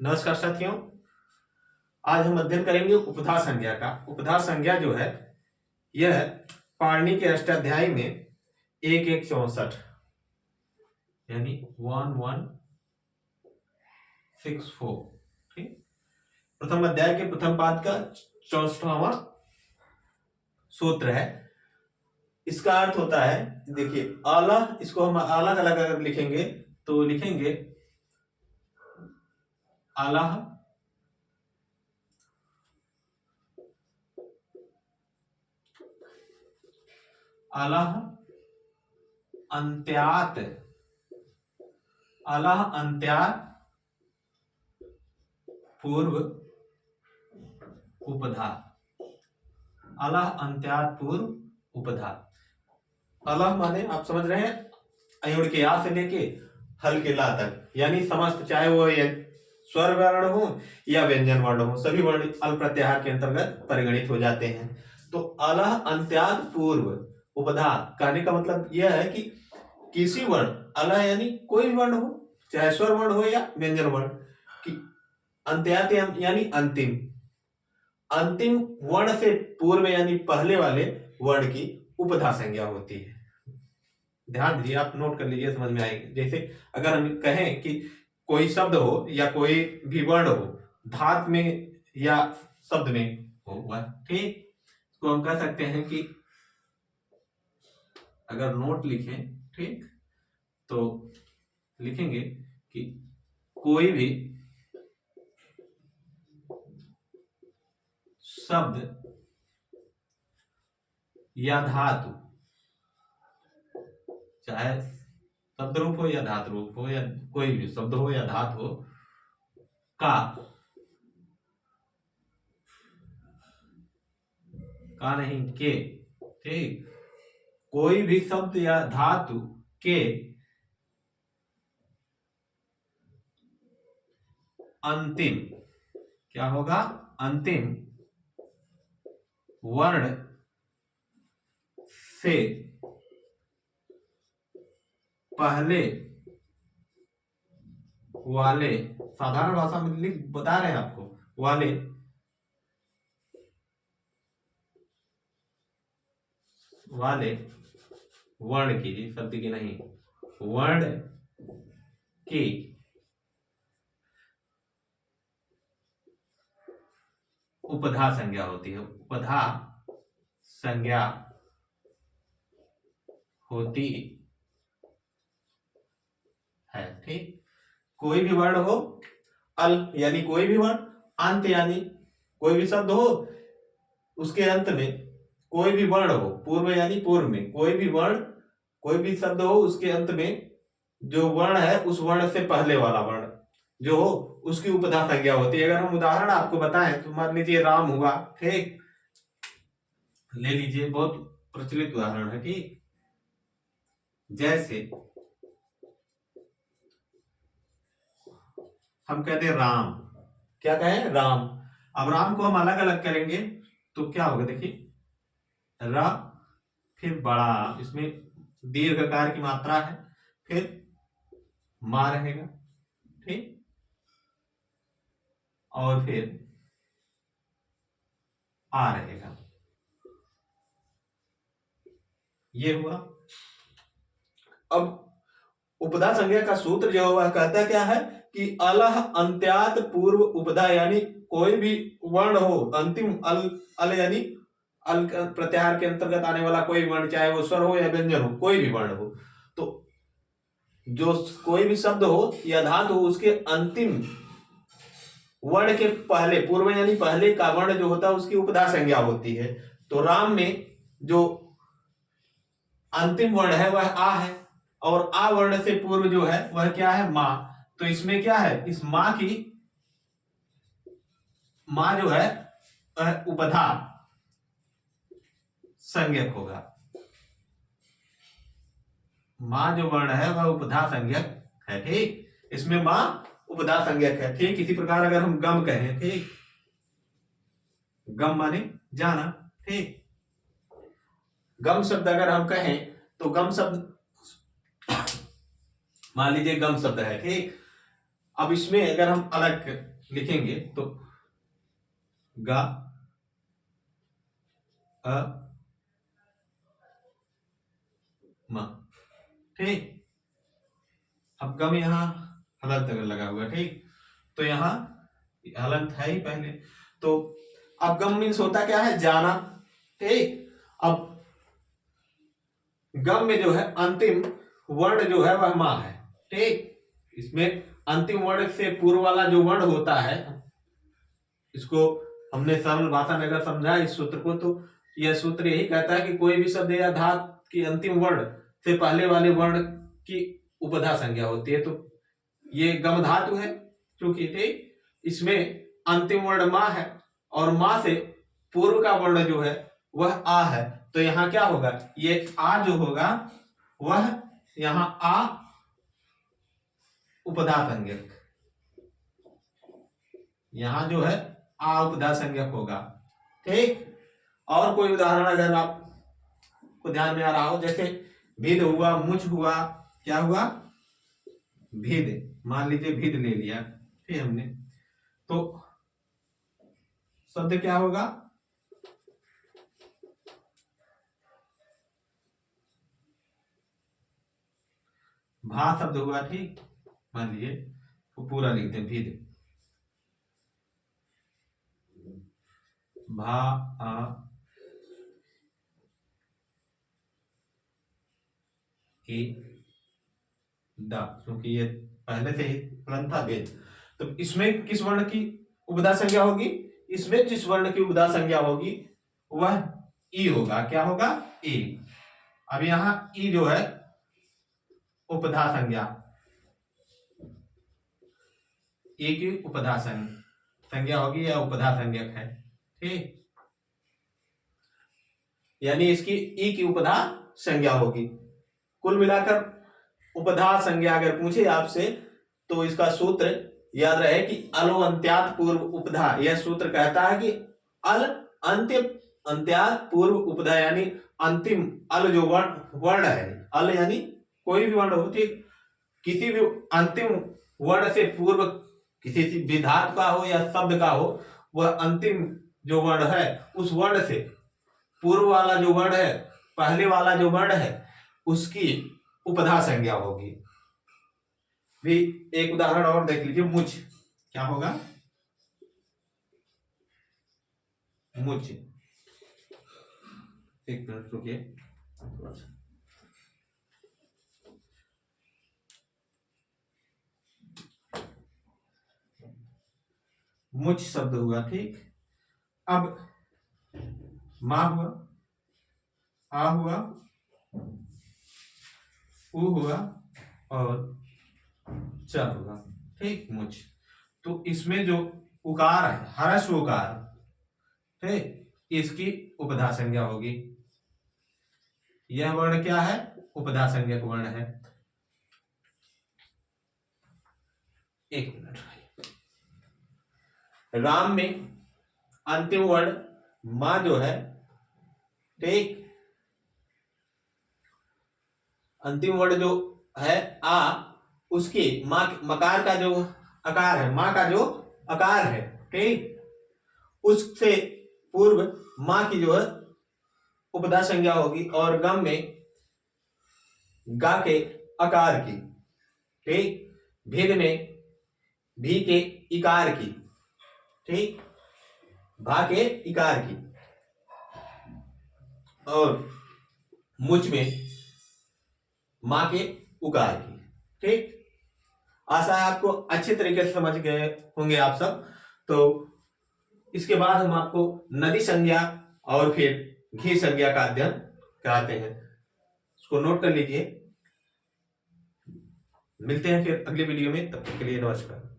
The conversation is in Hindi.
नमस्कार साथियों। आज हम अध्ययन करेंगे उपधा संज्ञा का। उपधा संज्ञा जो है यह पाणिनि के अष्टाध्यायी में 1164 यानी 1164 ठीक, प्रथम अध्याय के प्रथम पाद का 64वां सूत्र है। इसका अर्थ होता है, देखिए आला, इसको हम अलग अलग अगर लिखेंगे तो लिखेंगे आला अलह अंत्यात, अलह अंत्यात पूर्व उपधा, अलह अंत्यात पूर्व उपधा। अलह माने आप समझ रहे हैं अयुण के आ से लेके हल के ला तक, यानी समस्त, चाहे वो स्वर वर्ण हो या व्यंजन वर्ण हो, सभी वर्ण अल प्रत्याहार के अंतर्गत परिगणित हो जाते हैं। तो अलह अंत्यात पूर्व उपधा कहने का मतलब यह है कि किसी वर्ण, अलह यानी कोई वर्ण हो, चाहे स्वर वर्ण हो या व्यंजन वर्ण, कि अंत्यात यानी अंतिम, अंतिम वर्ण से पूर्व यानी पहले वाले वर्ण की उपधा संज्ञा होती है। ध्यान दीजिए, आप नोट कर लीजिए, समझ में आएगी। जैसे अगर हम कहें कि कोई शब्द हो या कोई भी वर्ण हो, धात में या शब्द में हो, ठीक, तो हम कह सकते हैं कि अगर नोट लिखें, ठीक, तो लिखेंगे कि कोई भी शब्द या धातु, चाहे शब्द रूप हो या धातु रूप हो, या कोई भी शब्द हो या धातु हो, का नहीं के, ठीक, कोई भी शब्द या धातु के अंतिम, क्या होगा, अंतिम वर्ण से पहले वाले, साधारण भाषा में लिख बता रहे हैं आपको, वाले वर्ण की, शब्द की नहीं, वर्ण की उपधा संज्ञा होती है। उपधा संज्ञा होती है, ठीक। कोई भी वर्ण हो, अल यानी कोई भी वर्ण, अंत यानी कोई भी शब्द हो, उसके अंत में कोई भी वर्ण हो, पूर्व यानी पूर्व में कोई भी वर्ण, कोई भी शब्द हो, उसके अंत में जो वर्ण है उस वर्ण से पहले वाला वर्ण जो हो उसकी उपधा संज्ञा होती है। अगर हम उदाहरण आपको बताएं तो मान लीजिए राम हुआ, ठीक, ले लीजिए, बहुत प्रचलित उदाहरण है, ठीक। जैसे हम कहते हैं राम, क्या कहें, राम। अब राम को हम अलग अलग करेंगे तो क्या होगा, देखिए र, फिर बड़ा, इसमें दीर्घकार की मात्रा है, फिर मां रहेगा, ठीक, और फिर आ रहेगा, ये हुआ। अब उपधा संज्ञा का सूत्र जो वह कहता क्या है कि अलह अंत्यात पूर्व उपधा, यानी कोई भी वर्ण हो, अंतिम अल यानी अल प्रत्याहार के अंतर्गत आने वाला कोई वर्ण, चाहे वो स्वर हो या व्यंजन हो, कोई भी वर्ण हो, तो जो कोई भी शब्द हो या धातु हो, उसके अंतिम वर्ण के पहले, पूर्व यानी पहले का वर्ण जो होता है उसकी उपधा संज्ञा होती है। तो राम में जो अंतिम वर्ण है वह आ है, और आ वर्ण से पूर्व जो है वह क्या है, मां। तो इसमें क्या है, इस मां की, मां जो है वह उपधा संज्ञक होगा। मां जो वर्ण है वह उपधा संज्ञक है, ठीक, इसमें मां उपधा संज्ञक है, ठीक। इसी प्रकार अगर हम गम कहें, ठीक, गम माने जाना, ठीक, गम शब्द अगर हम कहें तो गम शब्द, मान लीजिए गम शब्द है, ठीक, अब इसमें अगर हम अलग लिखेंगे तो गा अ म, ठीक। अब गम यहाँ हलंत अगर लगा हुआ, ठीक, तो यहाँ हलंत है ही पहले, तो अब गम मीन्स होता क्या है, जाना, ठीक। अब गम में जो है अंतिम वर्ण जो है वह मां है, ठीक। इसमें अंतिम वर्ण से पूर्व वाला जो वर्ण होता है, इसको हमने सरल भाषा में अगर समझा इस सूत्र को, तो यह सूत्र यही कहता है कि कोई भी शब्द या धातु की अंतिम वर्ण से पहले वाले वर्ण की उपधा संज्ञा होती है। तो ये गम धातु है क्योंकि, ठीक, इसमें अंतिम वर्ण मां है और मां से पूर्व का वर्ण जो है वह आ है, तो यहाँ क्या होगा, ये आ जो होगा वह यहाँ आ उपधा संज्ञक, यहां जो है आ उपधा संज्ञक होगा, ठीक। और कोई उदाहरण अगर आपको ध्यान में आ रहा हो, जैसे भिद हुआ, मुझ हुआ, क्या हुआ, भिद, मान लीजिए भिद ले लिया फिर हमने, तो शब्द क्या होगा, भा शब्द हुआ, ठीक। मान लीजिए तो पूरा लिखते हैं, भिद, भा आ ए दा, क्योंकि ये पहले से ही फलन था भेद। तो इसमें किस वर्ण की उपधा संज्ञा होगी, इसमें जिस वर्ण की उपधा संज्ञा होगी वह ई होगा, क्या होगा, ई। अब यहां ई जो है उपधा संज्ञा, ई की उपधा संज्ञा होगी या उपधा संज्ञक है, ठीक, यानी इसकी ई की उपधा संज्ञा होगी। कुल मिलाकर उपधा संज्ञा अगर पूछे आपसे तो इसका सूत्र याद रहे कि अलो अंत्यात पूर्व उपधा, यह सूत्र कहता है कि अल अंत्य अंत्यात पूर्व उपधा, यानी अंतिम अल जो वर्ण है, अल यानी कोई भी वर्ण हो, ठीक, किसी भी अंतिम वर्ण से पूर्व, किसी भी धातु का हो या शब्द का हो, वह अंतिम जो वर्ण है उस वर्ण से पूर्व वाला जो वर्ण है, पहले वाला जो वर्ण है उसकी उपधा संज्ञा होगी। भी एक उदाहरण और देख लीजिए, मुझ, क्या होगा, मुझ, एक मिनट रुकिए, थोड़ा सा, मुझ शब्द हुआ, ठीक। अब मां हुआ, आ हुआ, उ हुआ और च हुआ, ठीक, मुझ। तो इसमें जो उकार है, हर्ष उकार, ठीक, इसकी उपधा संज्ञा होगी। यह वर्ण क्या है, उपधा संज्ञक वर्ण है। एक मिनट, राम में अंतिम वर्ण मां जो है, ठीक, अंतिम वर्ण जो है आ, उसकी मां मकार का जो आकार है, मां का जो आकार है, ठीक, उससे पूर्व मां की जो है उपधा संज्ञा होगी, और गम में गा के आकार की, ठीक, भेद में भी के इकार की, ठीक, भा के इकार की, और मुझ में मां के उकार की, ठीक। आशा है आपको अच्छे तरीके से समझ गए होंगे आप सब। तो इसके बाद हम आपको नदी संज्ञा और फिर घी संज्ञा का अध्ययन कराते हैं, इसको नोट कर लीजिए। मिलते हैं फिर अगली वीडियो में, तब तक के लिए नमस्कार।